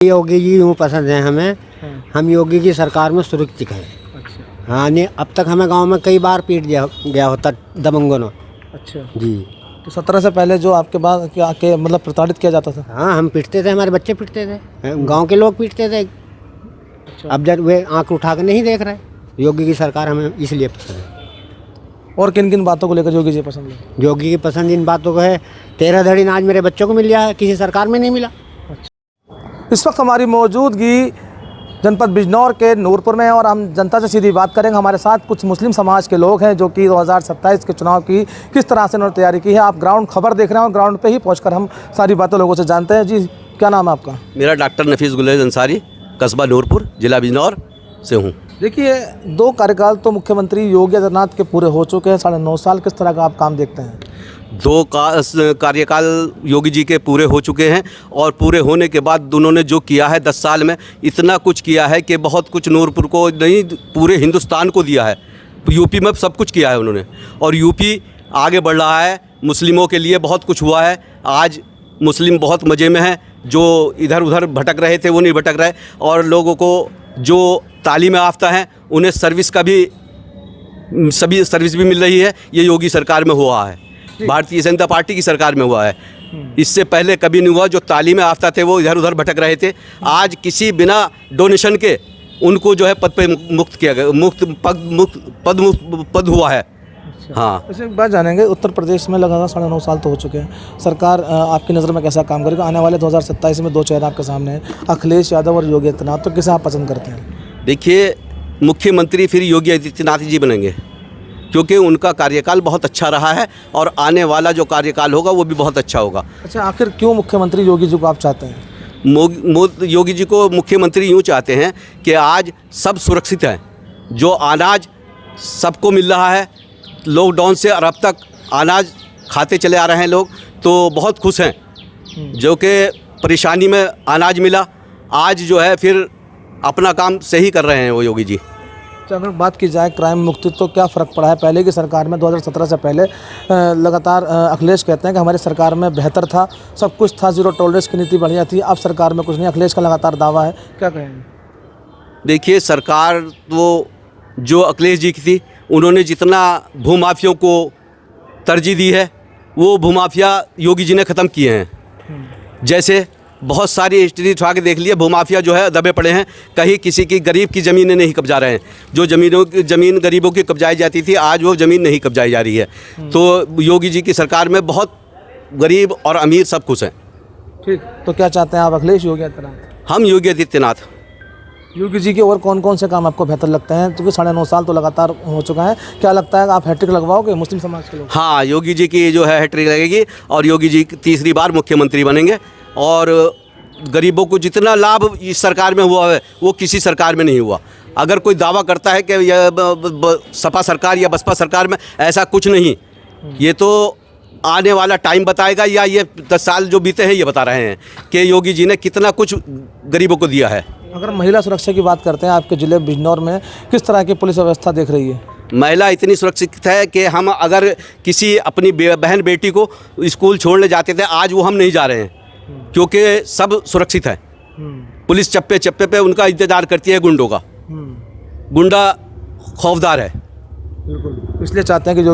योगी जी यूँ पसंद है हमें। हम योगी की सरकार में सुरक्षित हैं। अच्छा हाँ नहीं, अब तक हमें गांव में कई बार पीट गया होता दबंगों। अच्छा। जी तो 17 से पहले जो आपके बाद क्या के मतलब प्रताड़ित किया जाता था? हाँ, हम पीटते थे, हमारे बच्चे पीटते थे, गांव के लोग पीटते थे। अच्छा। अब जब वे आंख उठा कर नहीं देख रहे। योगी की सरकार हमें इसलिए पसंद है। और किन किन बातों को लेकर योगी जी पसंद है? योगी की पसंद इन बातों को है, 13 धड़ी आज मेरे बच्चों को मिल गया है, किसी सरकार में नहीं मिला। इस वक्त हमारी मौजूदगी जनपद बिजनौर के नूरपुर में है और हम जनता से सीधी बात करेंगे। हमारे साथ कुछ मुस्लिम समाज के लोग हैं जो कि 2027 के चुनाव की किस तरह से उन्होंने तैयारी की है। आप ग्राउंड खबर देख रहे हैं और ग्राउंड पे ही पहुंचकर हम सारी बातें लोगों से जानते हैं। जी क्या नाम है आपका? मेरा डॉक्टर नफीस गुलेज अंसारी, कस्बा नूरपुर, जिला बिजनौर से हूँ। देखिए 2 कार्यकाल तो मुख्यमंत्री योगी आदित्यनाथ के पूरे हो चुके हैं, 9.5 साल किस तरह का आप काम देखते हैं? 2 कार्यकाल योगी जी के पूरे हो चुके हैं और पूरे होने के बाद उन्होंने जो किया है 10 साल में, इतना कुछ किया है कि बहुत कुछ नूरपुर को नहीं पूरे हिंदुस्तान को दिया है। यूपी में सब कुछ किया है उन्होंने और यूपी आगे बढ़ रहा है। मुस्लिमों के लिए बहुत कुछ हुआ है। आज मुस्लिम बहुत मज़े में हैं, जो इधर उधर भटक रहे थे वो नहीं भटक रहे, और लोगों को जो तालीम याफ्ता हैं उन्हें सर्विस का भी सभी सर्विस भी मिल रही है। ये योगी सरकार में हुआ है, भारतीय जनता पार्टी की सरकार में हुआ है। इससे पहले कभी नहीं हुआ। जो तालीम याफ्ता थे वो इधर उधर भटक रहे थे, आज किसी बिना डोनेशन के उनको जो है पद पे मुक्त किया गया, पद हुआ है। हाँ, वैसे एक बात जानेंगे, उत्तर प्रदेश में लगातार 9.5 साल तो हो चुके हैं। सरकार आपकी नज़र में कैसा काम करेगा? आने वाले 2027 में 2 चेहरे आपके सामने हैं, अखिलेश यादव और योगी आदित्यनाथ, तो किसे आप पसंद करते हैं? देखिए मुख्यमंत्री फिर योगी आदित्यनाथ जी बनेंगे क्योंकि उनका कार्यकाल बहुत अच्छा रहा है और आने वाला जो कार्यकाल होगा वो भी बहुत अच्छा होगा। अच्छा, आखिर क्यों मुख्यमंत्री योगी जी को आप चाहते हैं? योगी जी को मुख्यमंत्री यूँ चाहते हैं कि आज सब सुरक्षित हैं, जो अनाज सबको मिल रहा है, लॉकडाउन से और अब तक अनाज खाते चले आ रहे हैं लोग, तो बहुत खुश हैं। जो कि परेशानी में अनाज मिला, आज जो है फिर अपना काम सही कर रहे हैं वो योगी जी। तो अगर बात की जाए क्राइम मुक्ति, तो क्या फ़र्क पड़ा है पहले की सरकार में? 2017 से पहले लगातार अखिलेश कहते हैं कि हमारी सरकार में बेहतर था, सब कुछ था, 0 टॉलरेंस की नीति बढ़िया थी। अब सरकार में कुछ नहीं, अखिलेश का लगातार दावा है, क्या कहेंगे? देखिए सरकार तो जो अखिलेश जी की थी, उन्होंने जितना भूमाफियों को तरजीह दी है वो भूमाफिया योगी जी ने ख़त्म किए हैं। जैसे बहुत सारी हिस्ट्री उठा के देख लिया, भूमाफिया जो है दबे पड़े हैं, कहीं किसी की गरीब की ज़मीनें नहीं कब्जा रहे हैं। जो ज़मीन गरीबों की कब्जाई जाती थी, आज वो ज़मीन नहीं कब्जाई जा रही है। तो योगी जी की सरकार में बहुत गरीब और अमीर सब कुछ हैं। ठीक, तो क्या चाहते हैं आप, अखिलेश योगी आदित्यनाथ? हम योगी आदित्यनाथ। योगी जी के और कौन कौन से काम आपको बेहतर लगते हैं? क्योंकि 9.5 साल तो लगातार हो चुका है, क्या लगता है आप हैट्रिक लगवाओगे मुस्लिम समाज के लोग? हाँ, योगी जी की जो है हैट्रिक लगेगी और योगी जी तीसरी बार मुख्यमंत्री बनेंगे। और गरीबों को जितना लाभ इस सरकार में हुआ है वो किसी सरकार में नहीं हुआ। अगर कोई दावा करता है कि सपा सरकार या बसपा सरकार में, ऐसा कुछ नहीं। ये तो आने वाला टाइम बताएगा, या ये 10 साल जो बीते हैं ये बता रहे हैं कि योगी जी ने कितना कुछ गरीबों को दिया है। अगर महिला सुरक्षा की बात करते हैं, आपके ज़िले बिजनौर में किस तरह की पुलिस व्यवस्था देख रही है? महिला इतनी सुरक्षित है कि हम अगर किसी अपनी बहन बेटी को स्कूल छोड़ने जाते थे, आज वो हम नहीं जा रहे हैं क्योंकि सब सुरक्षित है। पुलिस चप्पे चप्पे पे उनका इंतजार करती है गुंडों का। गुंडा खौफदार है। बिल्कुल, इसलिए चाहते हैं कि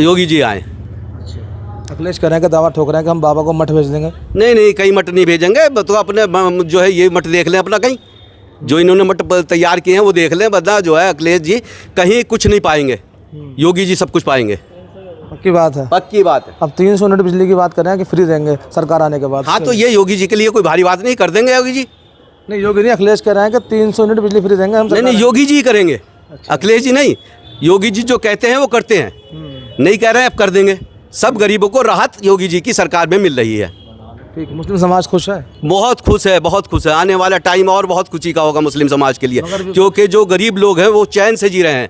योगी जी आए। अखिलेश कह रहे हैं कि दावा ठोक रहे हैं कि हम बाबा को मठ भेज देंगे। नहीं, कहीं मठ नहीं भेजेंगे, तो अपने जो है ये मठ देख लें अपना, कहीं जो इन्होंने मठ तैयार किए हैं वो देख लें। बता जो है अखिलेश जी कहीं कुछ नहीं पाएंगे, योगी जी सब कुछ पाएंगे। पक्की बात है? पक्की बात है। अब 300 यूनिट बिजली की बात कर रहे हैं कि फ्री देंगे सरकार आने के बाद। हाँ, तो ये योगी जी के लिए कोई भारी बात नहीं, कर देंगे योगी जी। नहीं, योगी नहीं, अखिलेश कह रहे हैं कि 300 यूनिट बिजली फ्री देंगे हम। नहीं, योगी जी करेंगे। अखिलेश जी नहीं, योगी जी जो कहते हैं वो करते हैं। नहीं कह रहे हैं, अब कर देंगे। सब गरीबों को राहत योगी जी की सरकार में मिल रही है। ठीक, मुस्लिम समाज खुश है? बहुत खुश है, बहुत खुश है। आने वाला टाइम और बहुत खुशी का होगा मुस्लिम समाज के लिए, क्योंकि जो गरीब लोग हैं वो चैन से जी रहे हैं।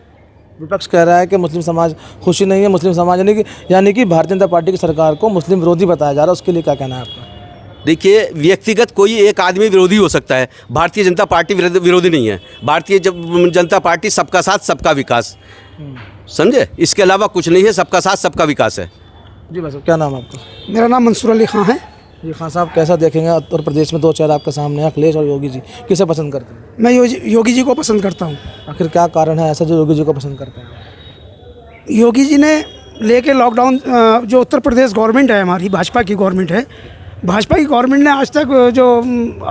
विपक्ष कह रहा है कि मुस्लिम समाज खुशी नहीं है, मुस्लिम समाज यानी कि भारतीय जनता पार्टी की सरकार को मुस्लिम विरोधी बताया जा रहा है, उसके लिए क्या कहना है आपका? देखिए व्यक्तिगत कोई एक आदमी विरोधी हो सकता है, भारतीय जनता पार्टी विरोधी नहीं है। भारतीय जनता पार्टी सबका साथ सबका विकास, समझे, इसके अलावा कुछ नहीं है। सबका साथ सबका विकास है। जी बस, क्या नाम है आपका? मेरा नाम मंसूर अली खां है। जी खान साहब, कैसा देखेंगे उत्तर प्रदेश में दो चेहरे आपके सामने हैं, अखिलेश और योगी जी, किसे पसंद करते हैं? मैं योगी जी को पसंद करता हूँ। आखिर क्या कारण है ऐसा जो योगी जी को पसंद करते हैं? योगी जी ने लेके लॉकडाउन, जो उत्तर प्रदेश गवर्नमेंट है हमारी, भाजपा की गवर्नमेंट है, भाजपा की गवर्नमेंट ने आज तक जो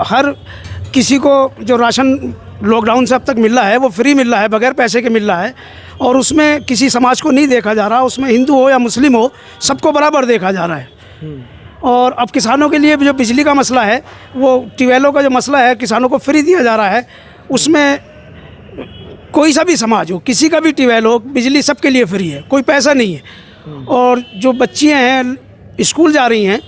हर किसी को जो राशन लॉकडाउन से अब तक मिल रहा है वो फ्री मिल रहा है, बगैर पैसे के मिल रहा है, और उसमें किसी समाज को नहीं देखा जा रहा, उसमें हिंदू हो या मुस्लिम हो सबको बराबर देखा जा रहा है। और अब किसानों के लिए भी जो बिजली का मसला है, वो ट्यूबवेलों का जो मसला है, किसानों को फ्री दिया जा रहा है, उसमें कोई सा भी समाज हो, किसी का भी ट्यूबवेल हो, बिजली सबके लिए फ्री है, कोई पैसा नहीं है। और जो बच्चियाँ हैं स्कूल जा रही हैं,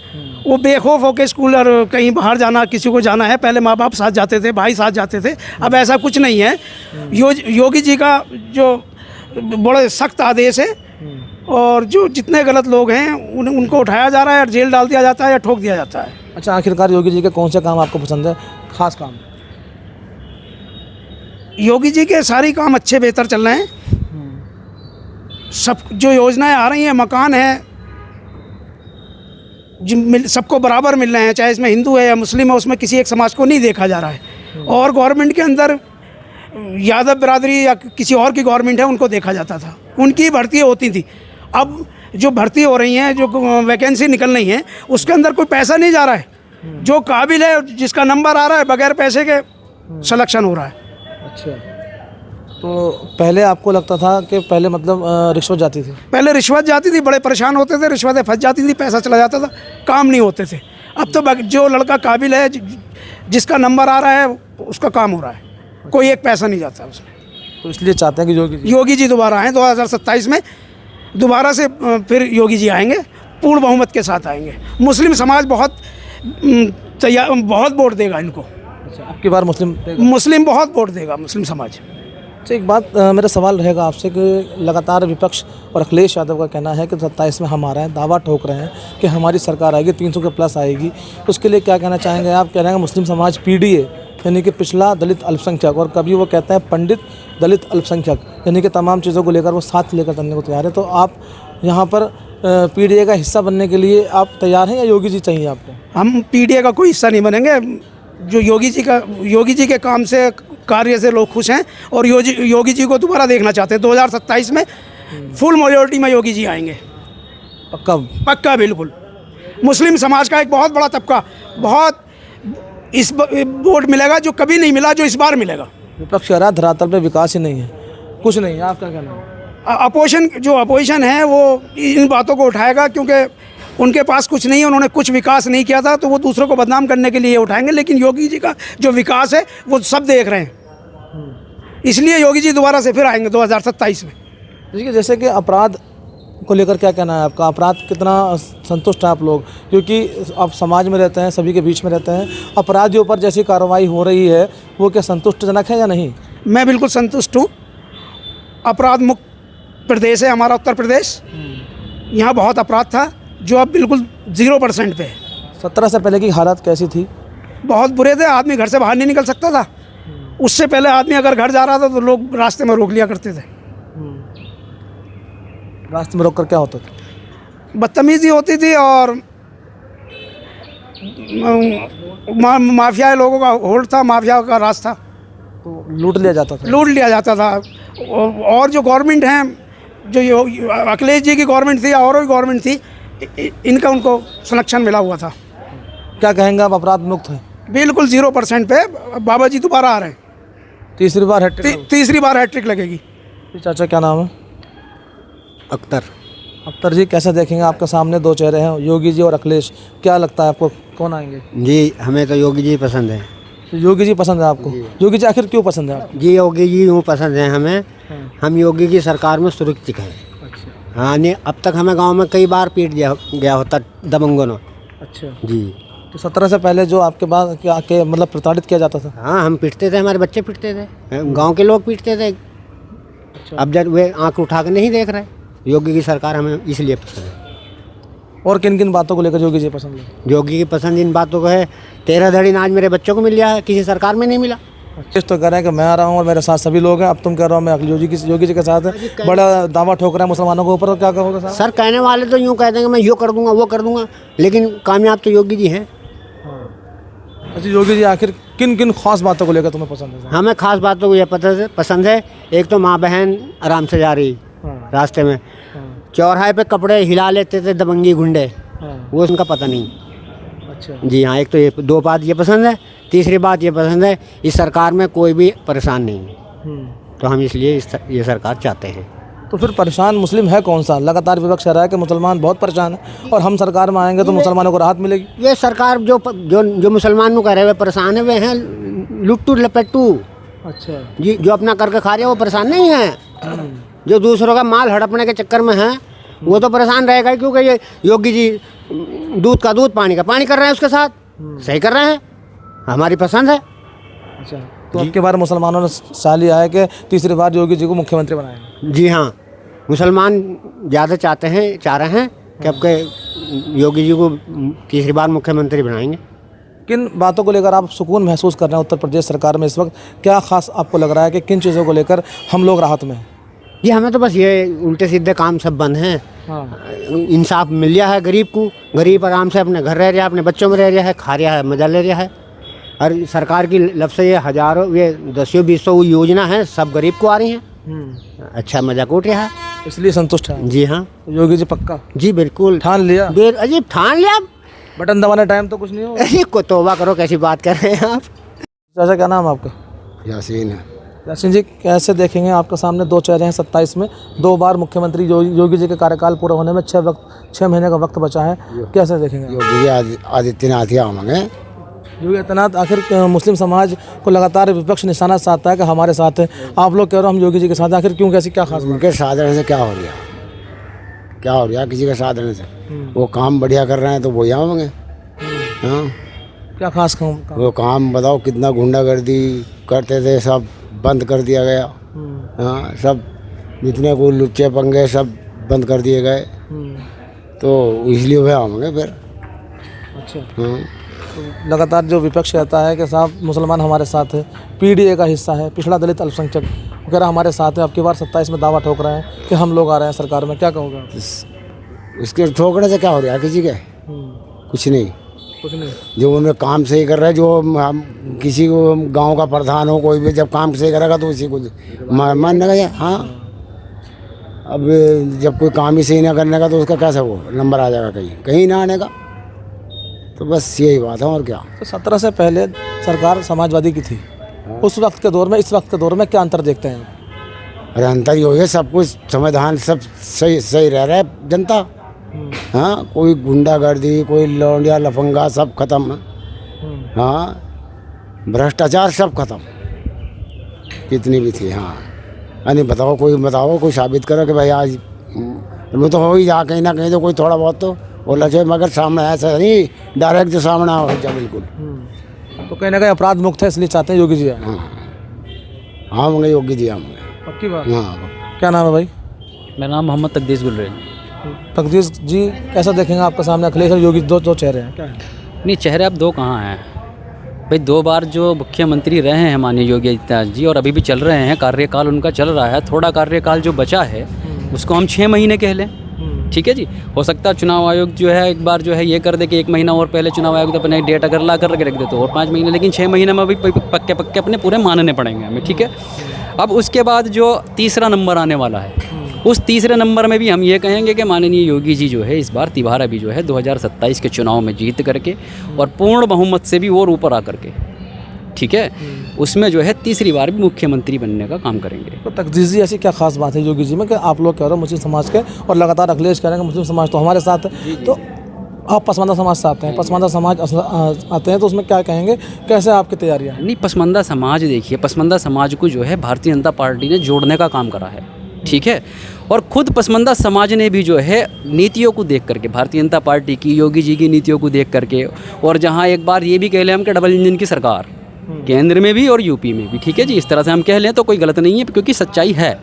वो बेखौफ होकर स्कूल और कहीं बाहर जाना, किसी को जाना है, पहले माँ बाप साथ जाते थे, भाई साथ जाते थे, अब ऐसा कुछ नहीं है। योगी जी का जो बड़े सख्त आदेश है, और जो जितने गलत लोग हैं उनको उठाया जा रहा है और जेल डाल दिया जाता है या ठोक दिया जाता है। अच्छा, आखिरकार योगी जी के कौन से काम आपको पसंद है, खास काम? योगी जी के सारे काम अच्छे बेहतर चल रहे हैं। सब जो योजनाएं आ रही हैं, मकान है, सबको बराबर मिल रहे हैं, चाहे इसमें हिंदू है या मुस्लिम है, उसमें किसी एक समाज को नहीं देखा जा रहा है। और गवर्नमेंट के अंदर यादव बिरादरी या किसी और की गवर्नमेंट है उनको देखा जाता था, उनकी भर्ती होती थी। अब जो भर्ती हो रही हैं, जो वैकेंसी निकल रही हैं, उसके अंदर कोई पैसा नहीं जा रहा है। जो काबिल है, जिसका नंबर आ रहा है, बगैर पैसे के सिलेक्शन हो रहा है। अच्छा, तो पहले आपको लगता था कि पहले मतलब रिश्वत जाती थी? पहले रिश्वत जाती थी, बड़े परेशान होते थे, रिश्वतें फंस जाती थी, पैसा चला जाता था, काम नहीं होते थे। अब तो जो लड़का काबिल है, जिसका नंबर आ रहा है, उसका काम हो रहा है, कोई एक पैसा नहीं जाता उसमें। तो इसलिए चाहते हैं कि योगी जी दोबारा आएँ, 2027 में दोबारा से फिर योगी जी आएंगे, पूर्ण बहुमत के साथ आएंगे। मुस्लिम समाज बहुत वोट देगा इनको। अच्छा, अब की बार मुस्लिम बहुत वोट देगा, मुस्लिम समाज। अच्छा, एक बात मेरा सवाल रहेगा आपसे कि लगातार विपक्ष और अखिलेश यादव का कहना है कि 27 में हम आ रहे हैं, दावा ठोक रहे हैं कि हमारी सरकार आएगी, 300 के प्लस आएगी। उसके लिए क्या कहना चाहेंगे आप? कह रहे हैं मुस्लिम समाज पीडीए यानी कि पिछला दलित अल्पसंख्यक, और कभी वो कहते हैं पंडित दलित अल्पसंख्यक, यानी कि तमाम चीज़ों को लेकर वो साथ लेकर चलने को तैयार है। तो आप यहाँ पर पीडीए का हिस्सा बनने के लिए आप तैयार हैं या योगी जी चाहिए आपको? हम पीडीए का कोई हिस्सा नहीं बनेंगे। जो योगी जी के काम से, कार्य से लोग खुश हैं, और योगी जी को दोबारा देखना चाहते हैं। 2027 में फुल मेजॉरिटी में योगी जी आएंगे, पक्का बिल्कुल। मुस्लिम समाज का एक बहुत बड़ा तबका बहुत इस वोट मिलेगा, जो कभी नहीं मिला, जो इस बार मिलेगा। विपक्ष कह रहा है धरातल पे विकास ही नहीं है, कुछ नहीं है, आपका क्या कहना है? अपोजिशन है वो इन बातों को उठाएगा, क्योंकि उनके पास कुछ नहीं है, उन्होंने कुछ विकास नहीं किया था, तो वो दूसरों को बदनाम करने के लिए उठाएंगे। लेकिन योगी जी का जो विकास है वो सब देख रहे हैं, इसलिए योगी जी दोबारा से फिर आएंगे 2027 में। देखिए, जैसे कि अपराध को लेकर क्या कहना है आपका? अपराध कितना संतुष्ट है आप लोग, क्योंकि आप समाज में रहते हैं, सभी के बीच में रहते हैं, अपराधियों पर जैसी कार्रवाई हो रही है वो क्या संतुष्टजनक है या नहीं? मैं बिल्कुल संतुष्ट हूँ। अपराध मुक्त प्रदेश है हमारा उत्तर प्रदेश। यहाँ बहुत अपराध था, जो अब बिल्कुल 0% पे है। 17 से पहले की हालत कैसी थी? बहुत बुरे थे, आदमी घर से बाहर नहीं निकल सकता था। उससे पहले आदमी अगर घर जा रहा था तो लोग रास्ते में रोक लिया करते थे। रास्ते में रोक कर क्या होता था? बदतमीजी होती थी, और माफिया लोगों का होल्ड था, माफिया का राज था, तो लूट लिया जाता था। और जो गवर्नमेंट हैं, जो अखिलेश जी की गवर्नमेंट थी और भी गवर्नमेंट थी, इनका उनको संरक्षण मिला हुआ था। क्या कहेंगे आप, अपराध मुक्त है? बिल्कुल 0% पे। बाबा जी दोबारा आ रहे हैं, तीसरी बार हैट्रिक। तीसरी बार हैट्रिक लगेगी। चाचा क्या नाम है? अख्तर जी, कैसे देखेंगे आपके सामने दो चेहरे हैं, योगी जी और अखिलेश, क्या लगता है आपको कौन आएंगे? जी, हमें तो योगी जी पसंद है। तो योगी जी पसंद है आपको? योगी जी आखिर क्यों पसंद है आपको? जी, योगी जी यूँ पसंद है हमें। हम योगी की सरकार में सुरक्षित हैं। अच्छा। हाँ, नहीं, अब तक हमें गांव में कई बार पीट गया होता दबंगों ने। अच्छा जी। तो 17 से पहले जो आपके बाद के मतलब प्रताड़ित किया जाता था? हाँ, हम पीटते थे, हमारे बच्चे पीटते थे, गांव के लोग पीटते थे। अच्छा। अब जब वे आंख उठा के नहीं देख रहे। योगी की सरकार हमें इसलिए पसंद है। और किन किन बातों को लेकर योगी जी पसंद है? योगी की पसंद इन बातों को है, 13 धड़ी आज मेरे बच्चों को मिल गया है, किसी सरकार में नहीं मिला। अखिलेश तो कह रहे हैं कि मैं आ रहा हूँ और मेरे साथ सभी लोग हैं, अब तुम कह रहे हो मैं योगी जी के साथ बड़ा दावा ठोक रहा है मुसलमानों के ऊपर, क्या कहोगे? सर, कहने वाले तो यूँ कहते हैं कि मैं यो कर दूंगा, वो कर दूंगा, लेकिन कामयाब तो योगी जी हैं। अच्छा योगी जी आखिर किन किन खास बातों को लेकर तुम्हें पसंद है? हमें खास बातों को ये पसंद है। एक तो माँ बहन आराम से जा रही रास्ते में, चौराहे पे कपड़े हिला लेते थे दबंगी गुंडे, वो उनका पता नहीं। अच्छा जी हाँ, एक तो ये 2 बात ये पसंद है। तीसरी बात ये पसंद है, इस सरकार में कोई भी परेशान नहीं है, तो हम इसलिए ये सरकार चाहते हैं। तो फिर परेशान मुस्लिम है कौन सा? लगातार विपक्ष कह रहा है कि मुसलमान बहुत परेशान है और हम सरकार में आएंगे तो मुसलमानों को राहत मिलेगी। ये सरकार जो मुसलमान को कह रहे हुए परेशान है, वे हैं लुट्टू लपेटू। अच्छा जी, जो अपना करके खा रहे हैं वो परेशान नहीं है। जो दूसरों का माल हड़पने के चक्कर में है वो तो परेशान रहेगा ही, क्योंकि ये योगी जी दूध का दूध पानी का पानी कर रहे हैं, उसके साथ सही कर रहे हैं, हमारी पसंद है। अच्छा, तो अब के बार मुसलमानों ने साल लिया है कि तीसरी बार योगी जी को मुख्यमंत्री बनाएंगे। जी हाँ, मुसलमान ज़्यादा चाह रहे हैं कि अब योगी जी को तीसरी बार मुख्यमंत्री बनाएंगे। किन बातों को लेकर आप सुकून महसूस कर रहे हैं उत्तर प्रदेश सरकार में इस वक्त? क्या खास आपको लग रहा है कि किन चीज़ों को लेकर हम लोग राहत में हैं? जी, हमें तो बस ये उल्टे सीधे काम सब बंद हैं। इंसाफ मिल गया है गरीब को, गरीब आराम से अपने घर रह रहा है, अपने बच्चों में रह रहा है, खा रहा है, मजा ले रहा है। और सरकार की लफ से ये हज़ारों, ये 10-20 योजना है, सब गरीब को आ रही हैं। अच्छा मजा उठ रहा है, इसलिए संतुष्ट है। जी हाँ, योगी जी पक्का जी बिल्कुल ठान लिया। अजीब ठान लिया। बटन दबाने टाइम तो कुछ नहीं हो। अरे को तौबा करो, कैसी बात कर रहे हैं आप। चाचा क्या नाम है आपका? यासीन है। यासीन जी, कैसे देखेंगे आपके सामने 2 चेहरे हैं 27 में, 2 बार मुख्यमंत्री योगी जी के कार्यकाल पूरा होने में 6 महीने का वक्त बचा है, कैसे देखेंगे? योगी आदित्यनाथ आवेंगे। योगी आदित्यनाथ, आखिर मुस्लिम समाज को लगातार विपक्ष निशाना साधता है कि हमारे साथ है, आप लोग कह रहे हो हम योगी जी के साथ, आखिर क्यों, कैसी क्या खास? उनके साथ रहने से क्या हो रहा, क्या हो रहा किसी के साथ रहने से? वो काम बढ़िया कर रहे हैं तो वो ही आवेंगे। हाँ, क्या खास काम? वो काम बताओ, कितना गुंडागर्दी करते थे सब बंद कर दिया गया। हाँ, सब जितने को लुच्चे पंगे सब बंद कर दिए गए, तो इसलिए वह आवेंगे फिर। अच्छा, हाँ, तो लगातार जो विपक्ष कहता है कि साहब मुसलमान हमारे साथ है, पीडीए का हिस्सा है, पिछड़ा दलित अल्पसंख्यक वगैरह हमारे साथ है, अब की बार 27 में दावा ठोक रहे हैं कि हम लोग आ रहे हैं सरकार में, क्या कहोगे आप? उसके ठोकने से क्या हो रहा है किसी के? कुछ नहीं। जो उन्हें काम सही कर रहा है, जो किसी को गांव का प्रधान हो कोई भी, जब काम सही करेगा तो उसी को मानने का। हाँ, अब जब कोई काम ही सही ना करने का तो उसका कैसा वो नंबर आ जाएगा, कहीं ना आने का। तो बस यही बात है, और क्या। तो 17 से पहले सरकार समाजवादी की थी, उस वक्त के दौर में इस वक्त के दौर में क्या अंतर देखते हैं? अरे अंतर ही हो गया, सब कुछ संविधान सब सही रह रहा है जनता। हाँ, कोई गुंडागर्दी, कोई लौंडिया लफंगा सब खत्म। हाँ, भ्रष्टाचार सब खत्म, कितनी भी थी। हाँ, यानी बताओ, कोई साबित करो कि भाई आज वो तो हो ही जा, कहीं ना कहीं तो कोई थोड़ा बहुत तो बोला चाहिए, मगर सामने ऐसा नहीं डायरेक्ट जो सामने हो जाए बिल्कुल। तो कहीं ना कहीं अपराध मुक्त है, इसलिए चाहते हैं योगी जी। हाँ, हाँ होंगे योगी जी, होंगे पक्की बात। हाँ। क्या नाम है भाई? मेरा नाम मोहम्मद तकदीस गुलरेज। तकदीस जी, कैसा देखेंगे आपके सामने अखिलेश और योगी, दो चेहरे हैं, क्या है? नहीं, चेहरे अब 2 कहाँ हैं भाई? 2 बार जो मुख्यमंत्री रहे हैं माननीय योगी आदित्यनाथ जी, और अभी भी चल रहे हैं, कार्यकाल उनका चल रहा है। थोड़ा कार्यकाल जो बचा है उसको हम 6 महीने कह लें, ठीक है जी। हो सकता है चुनाव आयोग जो है एक बार जो है ये कर दे कि 1 महीना और पहले चुनाव आयोग तो अपने डेट अगर ला कर रख दे तो और 5 महीने, लेकिन 6 महीने में अभी पक्के अपने पूरे मानने पड़ेंगे हमें, ठीक है। अब उसके बाद जो तीसरा नंबर आने वाला है, उस तीसरे नंबर में भी हम ये कहेंगे कि माननीय योगी जी जो है इस बार तिबारा भी जो है 2027 के चुनाव में जीत करके और पूर्ण बहुमत से भी और ऊपर आकर के, ठीक है, उसमें जो है तीसरी बार भी मुख्यमंत्री बनने का काम करेंगे। तो तकदीस जी, ऐसी क्या खास बात है योगी जी में कि आप लोग कह रहे हो मुस्लिम समाज के, और लगातार अखिलेश कह रहे हैं मुस्लिम समाज तो हमारे साथ है, तो आप पसमानदा समाज से आते हैं, पसमानदा समाज आते हैं, तो उसमें क्या कहेंगे, कैसे आपकी तैयारियाँ? नहीं, पसमानदा समाज देखिए, पसमानदा समाज को जो है भारतीय जनता पार्टी ने जोड़ने का काम करा है, ठीक है। और खुद पसमानदा समाज ने भी जो है नीतियों को देख करके, भारतीय जनता पार्टी की, योगी जी की नीतियों को देख करके, और जहां एक बार ये भी कह लें हम कि डबल इंजन की सरकार केंद्र में भी और यूपी में भी, ठीक है जी, इस तरह से हम कह लें तो कोई गलत नहीं है, क्योंकि सच्चाई है।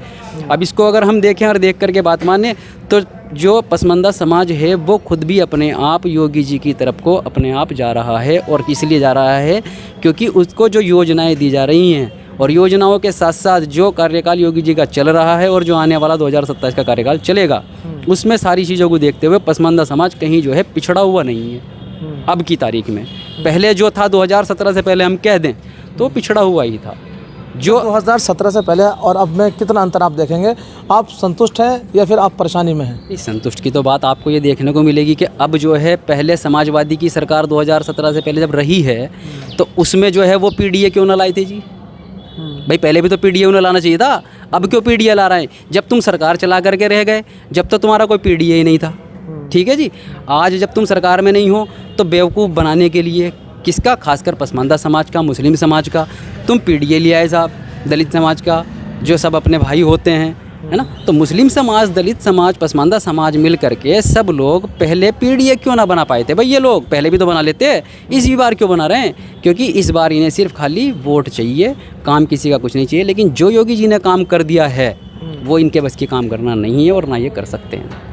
अब इसको अगर हम देखें और देख करके बात माने तो जो पसमानदा समाज है वो खुद भी अपने आप योगी जी की तरफ को अपने आप जा रहा है, और इसलिए जा रहा है क्योंकि उसको जो योजनाएं दी जा रही हैं और योजनाओं के साथ साथ जो कार्यकाल योगी जी का चल रहा है और जो आने वाला 2027 का कार्यकाल चलेगा, उसमें सारी चीज़ों को देखते हुए पसमानदा समाज कहीं जो है पिछड़ा हुआ नहीं है। अब की तारीख में। पहले जो था 2017 से पहले हम कह दें तो पिछड़ा हुआ ही था। जो 2017 से पहले और अब में कितना अंतर आप देखेंगे? आप संतुष्ट हैं या फिर आप परेशानी में हैं? इस संतुष्ट की तो बात आपको ये देखने को मिलेगी कि अब जो है, पहले समाजवादी की सरकार 2017 से पहले जब रही है तो उसमें जो है वो पीडीए क्यों ना लाए थे जी? भाई पहले भी तो पीडीए उन्हें लाना चाहिए था, अब क्यों पीडीए ला रहे हैं? जब तुम सरकार चला करके रह गए, जब तो तुम्हारा कोई पीडीए ही नहीं था। ठीक है जी। आज जब तुम सरकार में नहीं हो तो बेवकूफ़ बनाने के लिए किसका, खासकर पसमानदा समाज का, मुस्लिम समाज का तुम पीडीए ले आए साहब, दलित समाज का जो सब अपने भाई होते हैं, है ना। तो मुस्लिम समाज, दलित समाज, पसमानदा समाज मिल करके सब लोग पहले पीडीए क्यों ना बना पाए थे? भाई ये लोग पहले भी तो बना लेते, इस बार क्यों बना रहे हैं? क्योंकि इस बार इन्हें सिर्फ खाली वोट चाहिए, काम किसी का कुछ नहीं चाहिए। लेकिन जो योगी जी ने काम कर दिया है वो इनके बस की काम करना नहीं है और ना ये कर सकते हैं।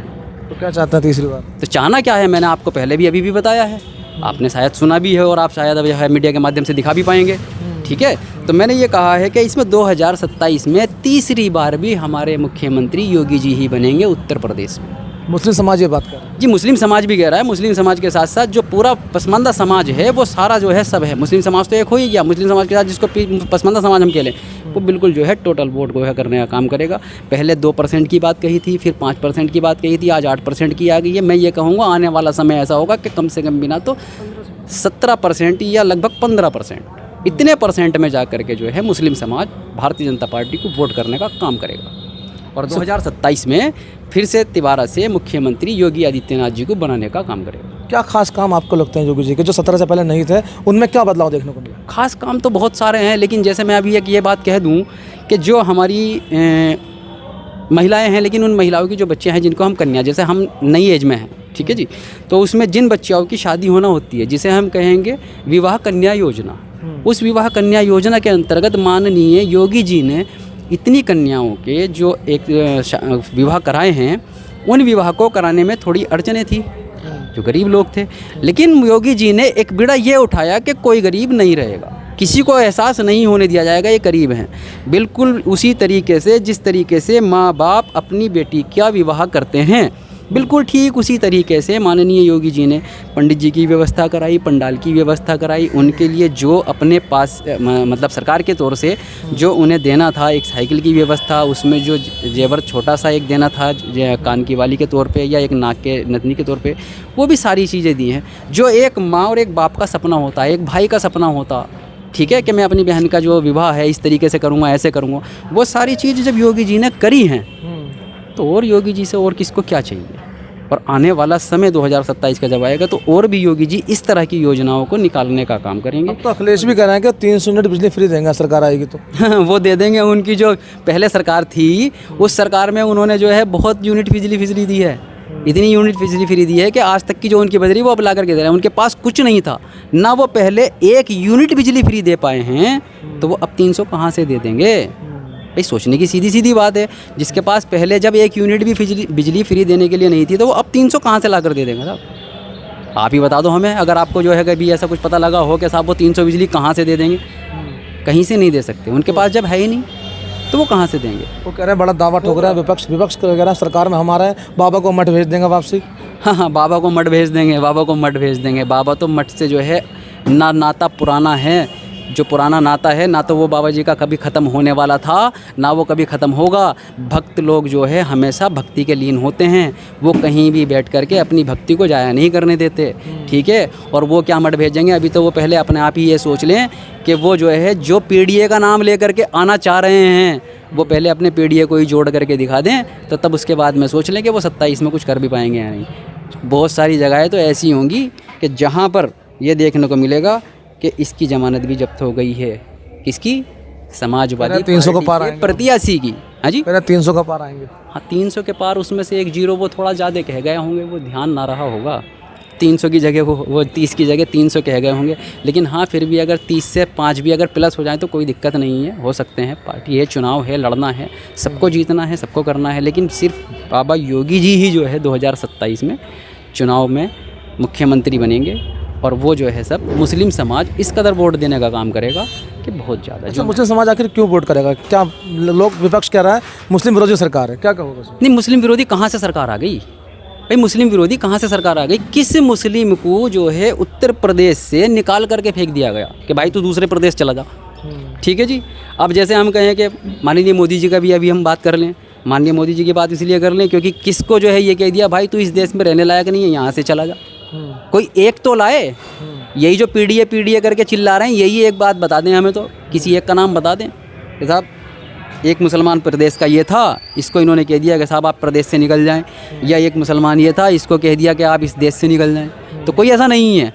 तो क्या चाहते हैं तीसरी बार? तो चाहना क्या है, मैंने आपको पहले भी अभी भी बताया है, आपने शायद सुना भी है और आप शायद अब यह मीडिया के माध्यम से दिखा भी पाएंगे। ठीक है। तो मैंने ये कहा है कि इसमें 2027 में तीसरी बार भी हमारे मुख्यमंत्री योगी जी ही बनेंगे उत्तर प्रदेश में। मुस्लिम समाज ये बात कर रहा है जी, मुस्लिम समाज भी कह रहा है। मुस्लिम समाज के साथ साथ जो पूरा पसमानदा समाज है वो सारा जो है सब है। मुस्लिम समाज तो एक हो ही गया, मुस्लिम समाज के साथ जिसको पसमानदा समाज हम कह लें, वो बिल्कुल जो है टोटल वोट को है करने का काम करेगा। पहले 2% की बात कही थी, फिर 5% की बात कही थी, आज 8% की आ गई है। मैं ये कहूँगा आने वाला समय ऐसा होगा कि कम से कम बिना तो 17% या लगभग 15%, इतने परसेंट में जा करके जो है मुस्लिम समाज भारतीय जनता पार्टी को वोट करने का काम करेगा। और 2027 में फिर से तिबारा से मुख्यमंत्री योगी आदित्यनाथ जी को बनाने का काम करेगा। क्या खास काम आपको लगते हैं योगी जी के जो 17 से पहले नहीं थे, उनमें क्या बदलाव देखने को मिला? खास काम तो बहुत सारे हैं, लेकिन जैसे मैं अभी एक ये बात कह दूं कि जो हमारी महिलाएं हैं, लेकिन उन महिलाओं की जो बच्चे हैं जिनको हम कन्या, जैसे हम नई एज में हैं, ठीक है जी, तो उसमें जिन बच्चियों की शादी होना होती है जिसे हम कहेंगे विवाह कन्या योजना, उस विवाह कन्या योजना के अंतर्गत माननीय योगी जी ने इतनी कन्याओं के जो एक विवाह कराए हैं, उन विवाह को कराने में थोड़ी अड़चनें थी, जो गरीब लोग थे। लेकिन योगी जी ने एक बीड़ा ये उठाया कि कोई गरीब नहीं रहेगा, किसी को एहसास नहीं होने दिया जाएगा ये गरीब हैं। बिल्कुल उसी तरीके से जिस तरीके से माँ बाप अपनी बेटी का विवाह करते हैं, बिल्कुल ठीक उसी तरीके से माननीय योगी जी ने पंडित जी की व्यवस्था कराई, पंडाल की व्यवस्था कराई। उनके लिए जो अपने पास मतलब सरकार के तौर से जो उन्हें देना था, एक साइकिल की व्यवस्था, उसमें जो जेवर छोटा सा एक देना था कान की वाली के तौर पे या एक नाक के नथनी के तौर पे, वो भी सारी चीज़ें दी हैं जो एक माँ और एक बाप का सपना होता है, एक भाई का सपना होता, ठीक है, कि मैं अपनी बहन का जो विवाह है इस तरीके से करूँगा, ऐसे करूँगा। वो सारी चीज़ जब योगी जी ने करी हैं तो और योगी जी से और किसको क्या चाहिए। और आने वाला समय 2027 का जब आएगा तो और भी योगी जी इस तरह की योजनाओं को निकालने का काम करेंगे। अब तो अखिलेश भी कह रहे हैं कि 300 यूनिट बिजली फ्री देंगे सरकार आएगी तो। वो दे देंगे। उनकी जो पहले सरकार थी उस सरकार में उन्होंने जो है बहुत यूनिट बिजली दी है, इतनी यूनिट बिजली फ्री दी है कि आज तक की जो उनकी बजरी वो अब ला करके दे रहे हैं। उनके पास कुछ नहीं था ना, वो पहले 1 यूनिट बिजली फ्री दे पाए हैं, तो वो अब 300 कहाँ से दे देंगे? भाई सोचने की सीधी सीधी बात है। जिसके पास पहले जब 1 यूनिट भी बिजली फ्री देने के लिए नहीं थी तो वो अब 300 कहाँ से ला कर दे देंगे साहब? आप ही बता दो हमें, अगर आपको जो है कभी ऐसा कुछ पता लगा हो कि साहब वो 300 बिजली कहाँ से दे देंगे। कहीं से नहीं दे सकते, उनके पास जब है ही नहीं तो वो कहाँ से देंगे। वो कह रहे हैं बड़ा दावा ठोक रहा है विपक्ष कह रहा है सरकार में हमारा है, बाबा को मठ भेज देंगे वापसी। हाँ, बाबा को मठ भेज देंगे, बाबा को मठ भेज देंगे। बाबा तो मठ से जो है ना नाता पुराना है, जो पुराना नाता है ना तो वो बाबा जी का कभी ख़त्म होने वाला था ना वो कभी ख़त्म होगा। भक्त लोग जो है हमेशा भक्ति के लीन होते हैं, वो कहीं भी बैठ करके अपनी भक्ति को जाया नहीं करने देते, ठीक है। और वो क्या मठ भेजेंगे, अभी तो वो पहले अपने आप ही ये सोच लें कि वो जो है जो पीडीए का नाम ले करके आना चाह रहे हैं वो पहले अपने पीडीए को ही जोड़ करके दिखा दें, तो तब उसके बाद में सोच लें कि वो 27 में कुछ कर भी पाएंगे या नहीं। बहुत सारी जगहें तो ऐसी होंगी कि जहाँ पर ये देखने को मिलेगा कि इसकी जमानत भी जब्त हो गई है, किसकी? समाजवादी 300 को पार आएंगे प्रत्याशी की। हाँ जी, 300 का पार आएंगे। हाँ 300 के पार, उसमें से 1 जीरो वो थोड़ा ज़्यादा कह गए होंगे, वो ध्यान ना रहा होगा। 300 की जगह वो 30 की जगह 300 कह गए होंगे। लेकिन हाँ फिर भी अगर 30 से 5 भी अगर प्लस हो जाए तो कोई दिक्कत नहीं है, हो सकते हैं। पार्टी है, चुनाव है, लड़ना है, सबको जीतना है, सबको करना है। लेकिन सिर्फ बाबा योगी जी ही जो है 2027 में चुनाव में मुख्यमंत्री बनेंगे और वो जो है सब मुस्लिम समाज इस कदर वोट देने का काम करेगा कि बहुत ज़्यादा। अच्छा, मुस्लिम समाज आखिर क्यों वोट करेगा? क्या लोग विपक्ष कह रहा है मुस्लिम विरोधी सरकार है, क्या कहोगे? नहीं, मुस्लिम विरोधी कहाँ से सरकार आ गई? भाई मुस्लिम विरोधी कहाँ से सरकार आ गई? किस मुस्लिम को जो है उत्तर प्रदेश से निकाल करके फेंक दिया गया कि भाई तू दूसरे प्रदेश चला जा? ठीक है जी। अब जैसे हम कहें कि माननीय मोदी जी का भी अभी हम बात कर लें, माननीय मोदी जी की बात इसलिए कर लें क्योंकि किसको जो है ये कह दिया भाई तू इस देश में रहने लायक नहीं है, यहाँ से चला जा। कोई एक तो लाए। यही जो पीडीए करके चिल्ला रहे हैं, यही एक बात बता दें हमें, तो किसी एक का नाम बता दें कि साहब एक मुसलमान प्रदेश का ये था, इसको इन्होंने कह दिया कि साहब आप प्रदेश से निकल जाएं, या एक मुसलमान ये था, इसको कह दिया कि आप इस देश से निकल जाएं। तो कोई ऐसा नहीं है,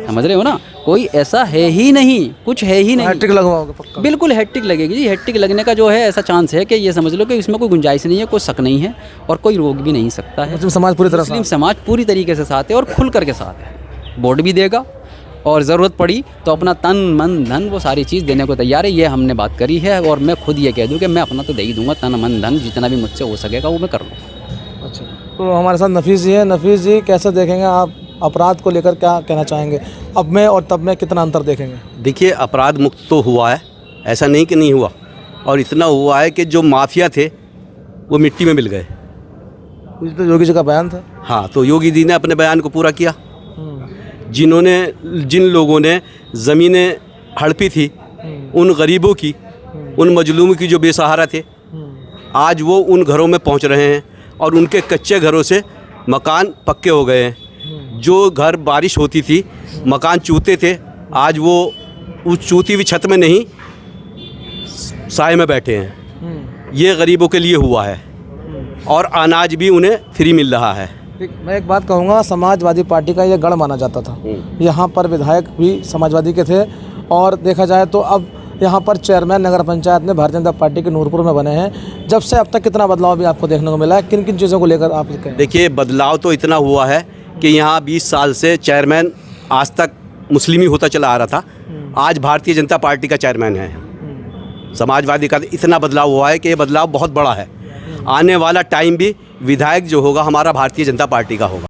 समझ रहे हो ना? कोई ऐसा है ही नहीं, कुछ है ही नहीं। हैट्रिक लगवाओगे पक्का? बिल्कुल हैट्रिक लगेगी जी। हैट्रिक लगने का जो है ऐसा चांस है कि ये समझ लो कि इसमें कोई गुंजाइश नहीं है, कोई शक नहीं है और कोई रोक भी नहीं सकता है। मुस्लिम समाज पूरी तरह मुस्लिम समाज पूरी तरीके से साथ है और खुल करके साथ है। वोट भी देगा और ज़रूरत पड़ी तो अपना तन मन धन वो सारी चीज़ देने को तैयार है। ये हमने बात करी है और मैं खुद ये कह दूँ कि मैं अपना तो दे ही दूँगा, तन मन धन जितना भी मुझसे हो सकेगा वो मैं कर लूँगा। अच्छा, तो हमारे साथ नफीस जी हैं। नफीस जी, कैसे देखेंगे आप अपराध को लेकर, क्या कहना चाहेंगे? अब में और तब में कितना अंतर देखेंगे? देखिए, अपराध मुक्त तो हुआ है, ऐसा नहीं कि नहीं हुआ, और इतना हुआ है कि जो माफिया थे वो मिट्टी में मिल गए। कुछ तो योगी जी का बयान था। हाँ, तो योगी जी ने अपने बयान को पूरा किया। जिन लोगों ने ज़मीनें हड़पी थी, उन गरीबों की, उन मजलूमों की जो बेसहारा थे, आज वो उन घरों में पहुंच रहे हैं और उनके कच्चे घरों से मकान पक्के हो गए हैं। जो घर बारिश होती थी, मकान चूते थे, आज वो उस चूती हुई छत में नहीं, साए में बैठे हैं। ये गरीबों के लिए हुआ है और अनाज भी उन्हें फ्री मिल रहा है। मैं एक बात कहूँगा, समाजवादी पार्टी का ये गढ़ माना जाता था। यहाँ पर विधायक भी समाजवादी के थे और देखा जाए तो अब यहाँ पर चेयरमैन नगर पंचायत में भारतीय जनता पार्टी के नूरपुर में बने हैं। जब से अब तक कितना बदलाव भी आपको देखने को मिला है? किन किन चीज़ों को लेकर आप कहें? देखिए, बदलाव तो इतना हुआ है कि यहाँ 20 साल से चेयरमैन आज तक मुस्लिम ही होता चला आ रहा था, आज भारतीय जनता पार्टी का चेयरमैन है समाजवादी का। इतना बदलाव हुआ है कि ये बदलाव बहुत बड़ा है। आने वाला टाइम भी विधायक जो होगा हमारा भारतीय जनता पार्टी का होगा।